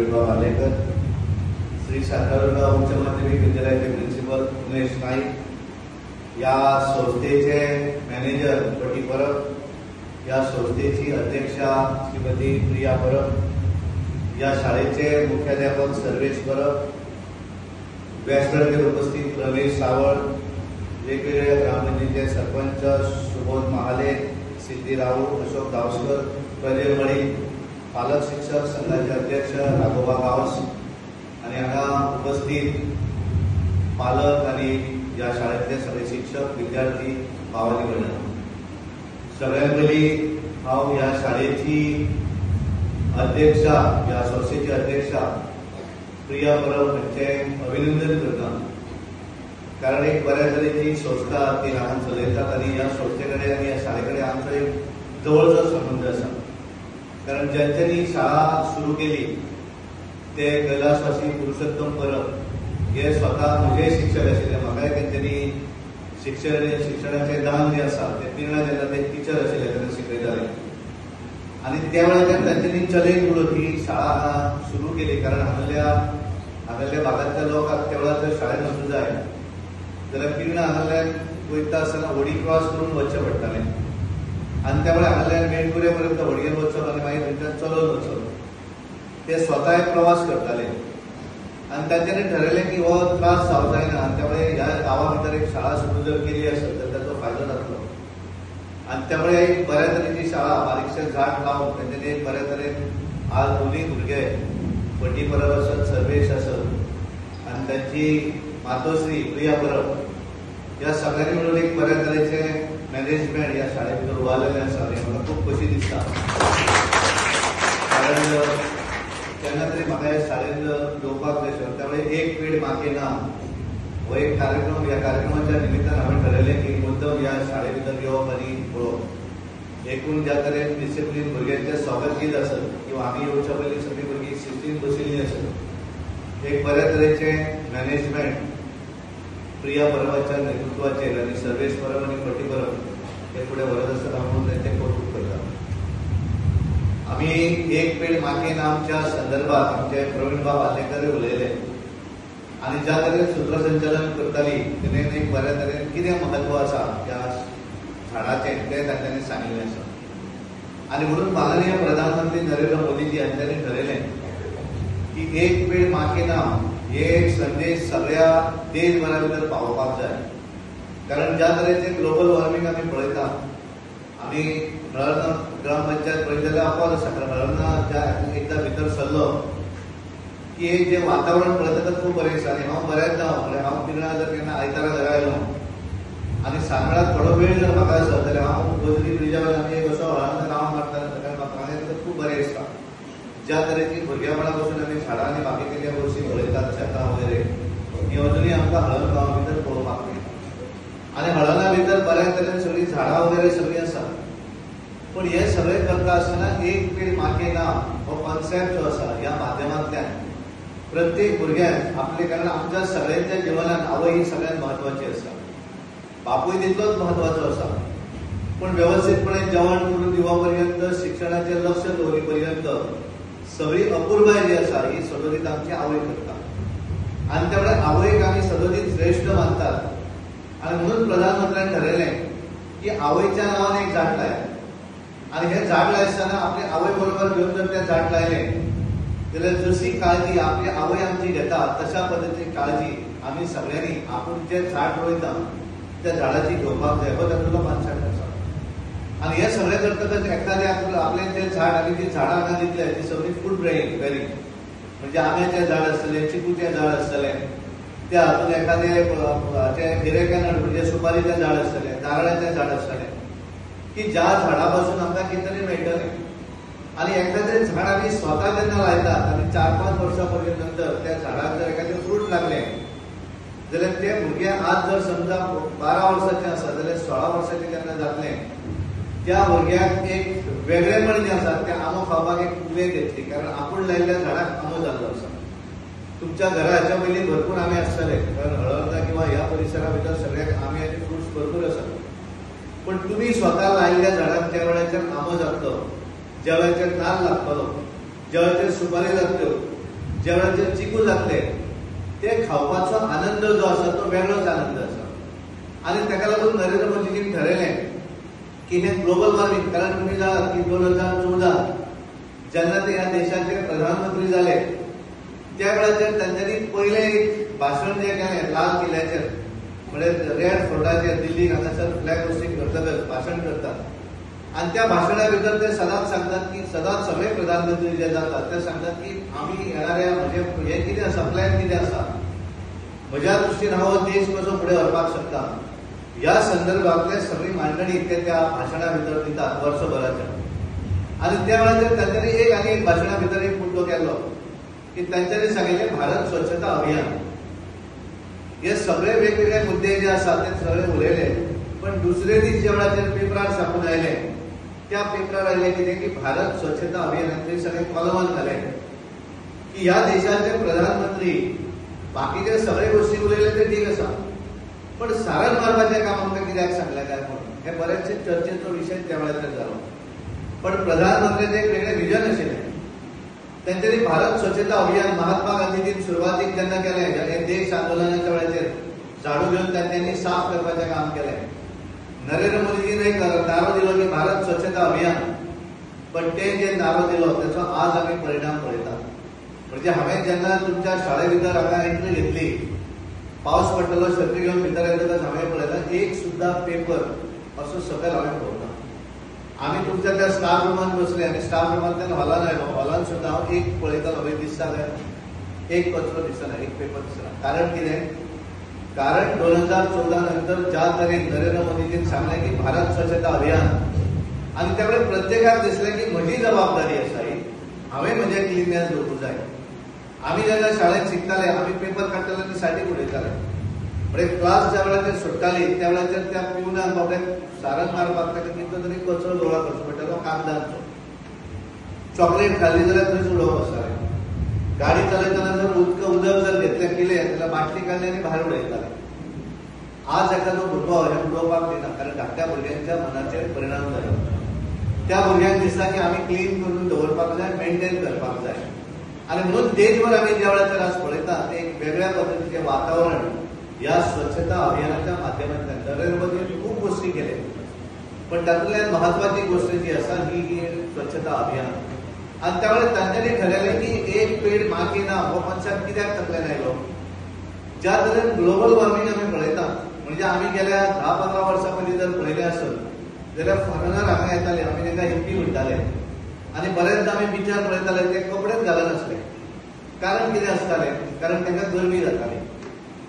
प्रवीणभाऊ वालेकर, श्री सातारगाव उच्च माध्यमिक विद्यालयाचे प्रिन्सिपल उमेश नाईक, या संस्थेचे मॅनेजर पटी परब, या संस्थेची अध्यक्षा श्रीमती प्रिया परब, या शाळेचे मुख्याध्यापक सर्वेश परब, व्यासपीठावर उपस्थित रमेश सावळ, वेगवेगळ्या ग्रामपंचायतीचे सरपंच सुबोध महाले, सिद्धी राऊत, अशोक दावस्कर, प्रजय मळी, पालक शिक्षक संघाचे अध्यक्ष राघोबा गावस आणि हांगा उपस्थित पालक आणि या शाळेतले सगळे शिक्षक विद्यार्थी भावानी भयणां, सगळ्यां पयलीं हांव ह्या शाळेची अध्यक्षा, ह्या संस्थेची अध्यक्षा प्रिया परब हांचे अभिनंदन करता. कारण एक बऱ्या तरेची संस्था ती हांगा चलयतात आनी ह्या संस्थे कडेन आनी ह्या शाळे कडेन आमचो एक जवळचो संबंध आसा. कारण ज्यांच्यांनी शाळा सुरू केली ते कैलासवासी पुरुषोत्तम परब हे स्वतः म्हजे शिक्षक आशिल्ले. म्हाकाय तेंच्यांनी शिक्षणाचें दान जे आसा ते पिर्णा जेन्ना ते टिचर आशिल्ले तेन्ना शिकयताले आनी त्या वेळाचेर तांच्यांनी चलय म्हणून ही शाळा सुरू केली. कारण हांगाल्या भागांतल्या लोकांक त्या वेळार जर शाळेंत वचूंक जाय जाल्यार पिर्णा हांगाल्यान वयता आसतना होडी क्रॉस करून वचचें पडटालें आनी त्या वेळार हांगाल्यान मेणकुरे पर्यंत होडयेर वचप आनी मागीर थंयच्यान चलत वचप. ते स्वता एक प्रवास करताले आनी तांच्यांनी ठरयलें की हो त्रास जावंक जायना आनी त्या वेळार ह्या गांवा भितर एक शाळा सुरू जर केली आसत तर ताचो फायदो जातलो. आनी त्या वेळार एक बऱ्या तरेची शाळा बारीकशें झाड लावन तांच्यांनी एक बऱ्या तरेन आज दोनूय भुरगे पटी परब आसत, सर्वेश आसत आनी तांची मातोश्री प्रिया परब, ह्या सगळ्यांनी मिळून एक बऱ्या तरेचें मॅनेजमेंट ह्या शाळे भितर उबारलेलें आसा हें म्हाका खूब खोशी दिसता. कारण केन्ना तरी म्हाका ह्या शाळेंत येवपाक जाय आशिल्लें. त्या वेळार एक पेड मागे ना हो एक कार्यक्रम, ह्या कार्यक्रमाच्या निमित्तान हांवें ठरयलें की मुद्दम ह्या शाळे भितर येवप आनी पळोवप. एकूण ज्या तरेन डिसिप्लीन भुरग्यांचें स्वागत केलें आसत किंवा आमी येवच्या पयलीं सगळीं भुरगीं शिस्तीन बशिल्लीं आसत, एक बऱ्या तरेचें मॅनेजमेंट प्रिया परबाच्या नेतृत्वाचेर आनी सर्वेश परब आनी पटी परब हे फुडें व्हरत आसतना हांव तांचें कौतुक करता. आमी एक पेड मागे नामच्या संदर्भात आमचे प्रवीणभाऊ वालेकर उलयले आनी ज्या तरेन सूत्रसंचालन करताली तेणेन एक बऱ्या तरेन कितें म्हत्व आसा ह्या झाडाचें तें तांच्यांनी सांगिल्लें आसा. आनी म्हणून माननीय प्रधानमंत्री नरेंद्र मोदीजी हांच्यांनी ठरयलें की एक पेड मागे नाम हे एक संदेश सगळ्या देशभरा भितर पावोवपाक जाय. कारण ज्या तरेचें ग्लोबल वॉर्मिंग आमी पळयता, आमी हळर्णा ग्रामपंचायत पळयत जाल्यार अपवाद आसा. कारण हळर्णा एकदा भितर सरलो की एक जें वातावरण पळयता तें खूब बरें आसा. आनी हांव बऱ्याचदा हांव पिर्णा जर केन्ना आयतारा घरा आयलो आनी सांजवेळार थोडो वेळ जर म्हाका आसत जाल्यार हांव गोजरी ब्रिजा वयल्यान आमी असो हळर्णा रावंड मारताले. कारण म्हाका हांगा खूब बरें दिसता. ज्या तरेची भुरग्यापणा पासून आमी झाडां आनी बाकीच्या गोश्टी पळयतात शेतां वगैरे ही अजुनूय आमकां हळद गांवा भितर पळोवपाक मेळटा. आनी हळर्णा भितर बऱ्या तरेन सगळीं झाडां वगैरे सगळीं आसा. पूण हे सगळें करता आसतना एक पेड मागे नाम हो कॉन्सेप्ट जो आसा ह्या माध्यमांतल्यान प्रत्येक भुरग्याक आपले, कारण आमच्या सगळ्यांच्या जिवनांत आवय ही सगळ्यांत म्हत्वाची आसा, बापूय तितलोच म्हत्वाचो आसा. पूण वेवस्थीतपणे जेवण करून दिवप पर्यंत, शिक्षणाचेर लक्ष दवरी पर्यंत सगळी अपुरबाय जी आसा ही सदोदीत आमची आवय करता. आनी त्या वेळार आवयक आमी सदोदीत श्रेष्ठ मानतात. आनी म्हणून प्रधानमंत्र्यान ठरयलें की आवयच्या नांवान एक झाड लाय. आनी हें झाड लायतना आपले आवय बरोबर घेवन जर तें झाड लायलें जाल्यार जशी काळजी आपली आवय आमची घेता तशा पद्दतीची काळजी आमी सगळ्यांनी आपूण जें झाड रोयता त्या झाडाची घेवपाक जाय. हो तातूंतलो कॉन्सेप्ट आसा. आनी हे सगळें करतकच एखाद्याक आपलें जें झाड आमी जी झाडां हांगा दितले ती सगळीं फूड बेरिंग, म्हणजे आंब्याचें झाड आसतलें, चिकूचें झाड आसतलें, त्या हातूंत एखादें हिरेकॅनट म्हणजे सुपारीचें झाड आसतलें, नारळाचें झाड आसतलें, की ज्या झाडा पासून आमकां कितें तरी मेळटलें. आनी एखादें झाड आमी स्वता जेन्ना लायतात आनी 4-5 वर्सां पर्यंत नंतर त्या झाडाक जर एखादें फ्रूट लागलें जाल्यार ते भुरगे आज जर समजा 12 वर्सांचें आसा जाल्यार 16 वर्सांचें जेन्ना जातलें त्या भुरग्याक एक वेगळेपण जें आसा तें आंबो खावपाक एक उमेद येतली. कारण आपूण लायिल्ल्या झाडाक आंबो जाल्लो आसा. तुमच्या घरा हाच्या पयलीं भरपूर आंबे आसतले, कारण हळर्णा किंवा ह्या परिसरा भितर सगळ्याक आंब्याचे फ्रुट्स भरपूर आसात. पण तुम्ही स्वता लायिल्ल्या झाडाक ज्या वेळाचेर आंबो जातलो, ज्या वेळाचेर नाल्ल लागतलो, ज्या वेळाचेर सुपारी लागतल्यो, ज्या वेळाचेर चिकू जातले ते खावपाचो आनंद जो आसा तो वेगळोच आनंद आसा. आणि ताका लागून नरेंद्र मोदीजीन ठरयलें की हे ग्लोबल वॉर्मिंग, कारण तुम्ही जाणात की 2014 जेन्ना ते ह्या देशाचे प्रधानमंत्री जाले त्या वेळाचेर तांच्यांनी पयलें एक भाशण जे केलें लाल किल्ल्याचेर, म्हणजे रेड फोर्टाचेर दिल्लीक हांगासर फ्लॅग होस्टिंग करतकच भाशण करतात. आणि त्या भाशणा भितर ते सदांच सांगतात की सदांच सगळे प्रधानमंत्री जे जातात ते सांगतात की आमी येणाऱ्या म्हणजे हे कितें आसा, प्लॅन कितें आसा, म्हज्या दृश्टीन हांव देश कसो फुडें व्हरपाक शकता ह्या संदर्भातले सगळी मांडणी ते त्या भाशणा भितर दितात वर्सभराच्या. आणि त्या वेळाचेर तांच्यांनी एक भाशणा भितर एक मुद्दो केल्लो की तांच्यांनी सांगिल्लें भारत स्वच्छता अभियान. हे सगळे वेगवेगळे मुद्दे जे आसात ते सगळे उलयले, पण दुसरे दीस ज्या वेळाचेर पेपरार छापून आयले त्या पेपरार आयले कितें की भारत स्वच्छता अभियानाचे सगळे कॉलमान घाले की ह्या देशाचे प्रधानमंत्री बाकीचे सगळे गोष्टी उलयले ते ठीक आसा, पण सारण मारपाचें काम आमकां कित्याक सांगलें काय म्हणून हे बरेचशे चर्चेचो विशय त्या वेळाचेर जालो. पण प्रधानमंत्र्याचें एक वेगळें विजन आशिल्लें. तांच्यांनी भारत स्वच्छता अभियान महात्मा गांधीजीन सुरवातीक जेन्ना केलें हे देश आंदोलनाच्या वेळाचेर झाडू घेवन तांच्यांनी साफ करपाचें काम केलें. नरेंद्र मोदीजीन एक नारो दिलो की भारत स्वच्छता अभियान, पण ते जे नारो दिलो त्याचो आज आमी परिणाम पळयतात. म्हणजे हांवें जेन्ना तुमच्या शाळे भितर हांगा एंट्री घेतली, पावस पडटलो छत्री घेवन भितर येतकच हांवें पळयता एक सुद्धा पेपर असो सकयल हांवें पळोवना. आमी तुमच्या त्या स्टाफ रुमान बसले आनी स्टाफ रुमांतल्यान हॉलान आयलो, हॉलान सुद्दां हांव एक पळयतालो हांवें दिसता एक कचरो दिसना, एक पेपर दिसना. कारण कितें? कारण 2014 नंतर ज्या तरेन नरेंद्र मोदीजीन सांगलें की भारत स्वच्छता अभियान, आनी त्या वेळार प्रत्येकाक दिसलें की म्हजी जबाबदारी आसा ही, हांवें म्हजें क्लिननेस दवरूंक जाय. आमी जेन्ना शाळेंत शिकताले आमी पेपर काडटाले आनी सायडीक उडयताले. म्हणजे क्लास ज्या वेळाचेर सुट्टाली त्या वेळाचेर त्या पिवनाक बाबड्याक सारण मारपाक ताका कितलो तरी कचरो गोळा करचो पडटालो कागदांचो. चॉकलेट खाल्ली जाल्यार थंयच उडोवप आसतालें. गाडी चलयतना जर उदक जर घेतलें पिलें जाल्यार बाटली काडली आनी भायर उडयताले. आज एखादो भुरगो हे उडोवपाक दिना, कारण धाकट्या भुरग्यांच्या मनाचेर परिणाम जालो. त्या भुरग्यांक दिसता की आमी क्लीन करून दवरपाक जाय, मेंटेन करपाक जाय. आणि म्हणून देशभर आमी ज्या वेळाचेर आज पळयतात एक वेगळ्या पद्धतीचें वातावरण ह्या स्वच्छता अभियानाच्या माध्यमांतल्यान नरेंद्र मोदीन खूब गोष्टी केले, पण तातूंतल्यान महत्वाची गोष्ट जी आसा ही स्वच्छता अभियान. आणि त्यावेळेस तांच्यांनी ठरयलें की एक पेड माँ के नाम हो कॉन्सेप्ट कित्याक तकल्यान आयलो. ज्या तरेन ग्लोबल वॉर्मिंग आमी पळयतात, म्हणजे आमी गेल्या 10-15 वर्सां पयलीं जर पळयलें आसत जाल्यार फॉरेनर हांगा येताले, आमी तांकां हिप्पी म्हणटाले. आणि बरेचदा आमी बिचार पळयताले ते कपडेच घालनासले. कारण कितें आसतालें? कारण तांकां गरमी जाताली.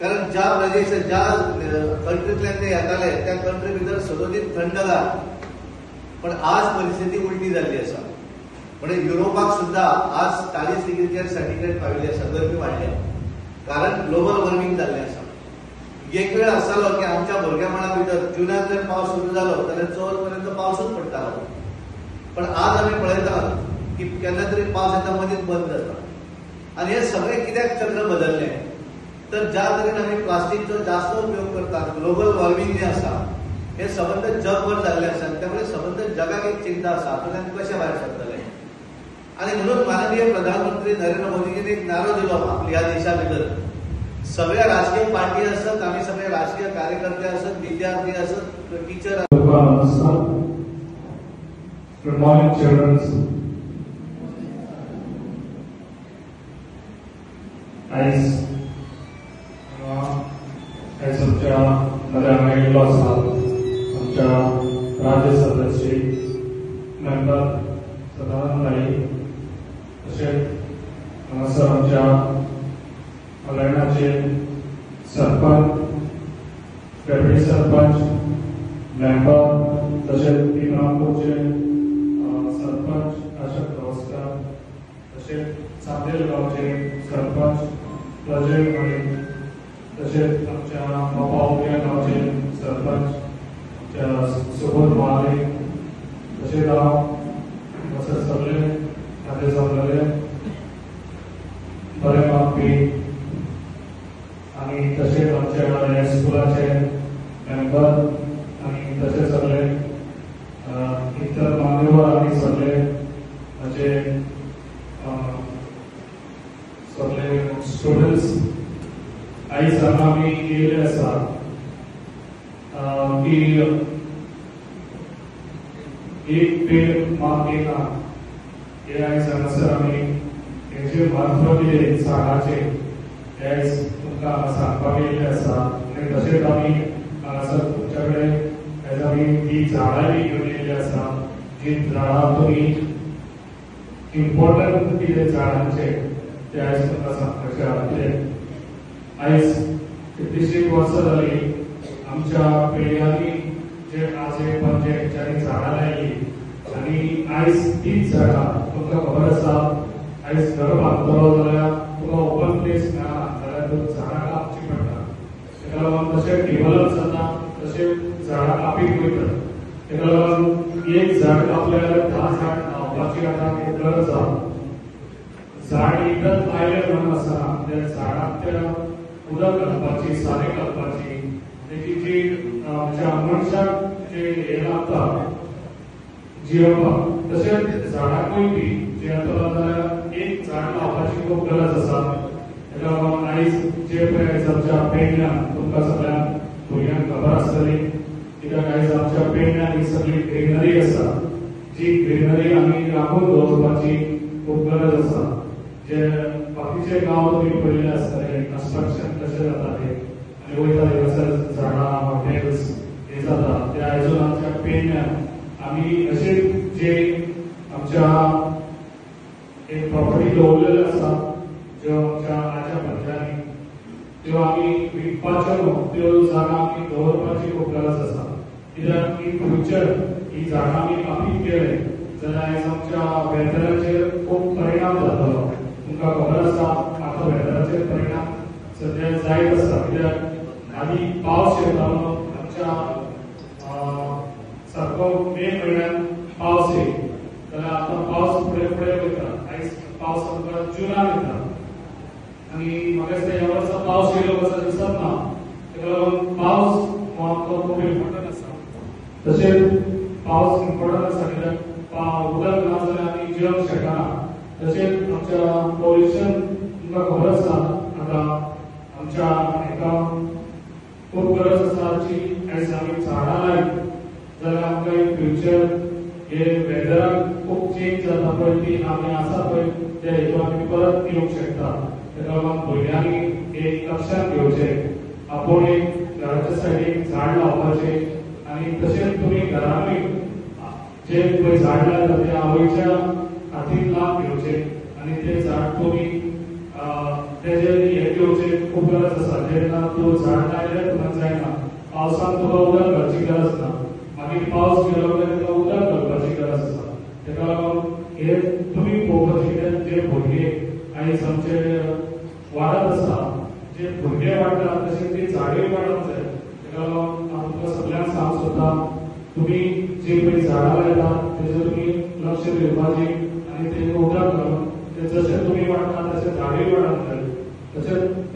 कारण ज्या प्रदेशांत ज्या कंट्रींतल्यान ते येताले त्या कंट्री भितर सदोदीत थंडगार, पण आज परिस्थिती उलटी जाल्ली आसा. म्हणजे युरोपाक सुद्धा आज 40 डिग्रीचेर सर्टिफिकेट पाविल्ली आसा, गरमी वाडल्या, कारण ग्लोबल वॉर्मिंग जाल्लें आसा. एक वेळ आसतालो की आमच्या भुरगेपणा भितर जुनांत जर पावस सुरू जालो जाल्यार चवथ पर्यंत पावसूच पडटालो. पण आज आमी पळयतात की केन्ना तरी पावस येता मदींच बंद जाता. आनी हे सगळें कित्याक चक्र बदललें? तर ज्या तरेन आमी प्लास्टीकचो जास्त उपयोग करतात, ग्लोबल वॉर्मिंग जे आसा हे संबंध जगभर जाल्ले आसात. त्यामुळे संबंध जगाक एक चिंता आसा, हातूंतल्यान कशें भायर सरतले. आणि म्हणून माननीय प्रधानमंत्री नरेंद्र मोदीजीन एक नारो दिलो आपल्या ह्या देशा भितर. सगळ्या राजकीय पार्टी आसत, आमी सगळे राजकीय कार्यकर्ते आसत, विद्यार्थी आसत, टीचर आसत. Good morning, children. As आमच्या नव्या आयिल्लो आसा आमच्या राज्यसभेची मेंबर सदानंद नाईक, तशेंच हांगासर आमच्या कल्याणाचे सरपंच, डेप्युटी सरपंच, मेंबर, तशेंच इनामपूरचे सरपंच अशोक गावस्कर, तशेंच चांदेल गांवचे सरपंच प्रजय मळी, तशेंच आमच्या मोपावल्या गांवचे सरपंच आमच्या सुबोध महाले, तशेंच हांव अशे सगळे हाजे जमलेले बरे मागपी आनी तशेंच आमच्या ह्या स्कुलाचे मेंबर आनी तशेंच सगळे इतर मान्यवर आनी सगळे हाचे मॉड्यूल्स आयज हांगा आमी येयले आसा की एक पेड मागेना हे आयज हांगासर आमी हेचे म्हत्व कितें झाडाचे आयज तुमकां हांगा सांगपाक येयले आसा आनी तशेंच आमी हांगासर तुमच्या कडेन आयज आमी ही झाडां घेवन येयले आसा जी झाडां तुमी इम्पॉर्टंट कितें झाडांचे ते आयज तुमकां सांगपाचें आहा कितें आयज 50 वर्सां जाली आमच्या पिळग्यांनी जे आजे पणजे हेंच्यांनी झाडां लायली आनी आयज तीच झाडां तुमकां खबर आसा आयज घर बांदतलो जाल्यार तुका ओपन प्लेस मेळना जाल्यार तूं झाडां कापची पडटा तेका लागून तशें डेव्हलप जाता तशें झाडां कापीत वयता तेका लागून एक झाड कापलें जाल्यार 10 झाड लावपाची आतां खूब गरज आसा झाड एकदांच लायलें म्हणून आसना त्या झाडाक त्या उदक घालपाची सारें घालपाची तेची जी मनशाक जे हे लागता जियोवपाक तशेंच झाडांकूय बी जियेतलो जाल्यार एक झाड लावपाची खूब गरज आसा तेका लागून आयज जे पळय आयज आमच्या पेडण्यां तुमकां सगळ्यांक भुरग्यांक खबर आसतली कित्याक आयज आमच्या पेडण्यां ही सगळी ग्रीनरी आसा जी ग्रीनरी आमी राखून दवरपाची खूब गरज आसा जे बाकीचे गांव तुमी पळयले आसतले कन्स्ट्रक्शन कशें जाता ते आनी वयता थंयसर झाडां हॉटेल्स हे जाता ते आयजून आमच्या पेडण्यां आमी अशे जे आमच्या एक प्रॉपर्टी दवरलेल्यो आसा ज्यो आमच्या आज्या पणज्यांनी त्यो आमी विकपाच्यो न्हू त्यो जागा आमी दवरपाची खूब गरज आसा कित्याक इन फ्युचर ही झाडां आमी कापीत गेले जाल्यार आयज आमच्या वेदराचेर खूब परिणाम जातलो तुमकां खबर आसा आतां वेदराचेर परिणाम सद्या जायत आसा कित्याक आदी पावस येतालो आमच्या सारको मे म्हयन्यान पावस येयी जाल्यार आतां पावस फुडें फुडें वयता आयज पावस आमकां जुनान येता आनी म्हाका दिसता ह्या वर्सा पावस येयलो कसो दिसत ना तेका लागून पावस हो आमकां खूब इम्पॉर्टंट आसा तशेंच पावस इम्पॉर्टंट आसा कित्याक उदक ना जाल्यार आमी जियोंक शकना तशेंच आमच्या पॉल्युशन तुमकां खबर आसा आतां आमच्या हेका खूब गरज आसा जी आयज आमी झाडां लायत जाल्यार आमकां इन फ्युचर हे वेदराक खूब चेंज जाता पळय ती आमी आसा पळय ते हेतून आमी परत येवंक शकता तेका लागून भुरग्यांनी एक लक्षांत घेवचें आपूण एक घराच्या सायडीक झाड लावपाचें आनी तशेंच तुमी घरानूय जे पळय झाड लायता ते आवयच्या हातीन लावन घेवचें आनी ते झाड तुमी तेजेर हे घेवचें खूब गरज आसा जेन्ना तूं झाड लायलें तुका जायना पावसान तुका उदक घालची गरज ना मागीर पावस गेलो जाल्यार तुका उदक घालपाची गरज आसा तेका लागून हे तुमी पळोवपाचें कित्याक जे भुरगे आयज आमचे वाडत आसा जे भुरगे वाडटा तशें ती झाडूय वाडप जाय तेका लागून हांव तुमकां सगळ्यांक सांग सोदता तुमी जी पळय झाडां लायता तेजेर तुमी लक्ष दिवपाचें आनी तेजेर उदक घालून ते जशें तुमी वाडटा तशें झाडूय वाडप जाय तशेंच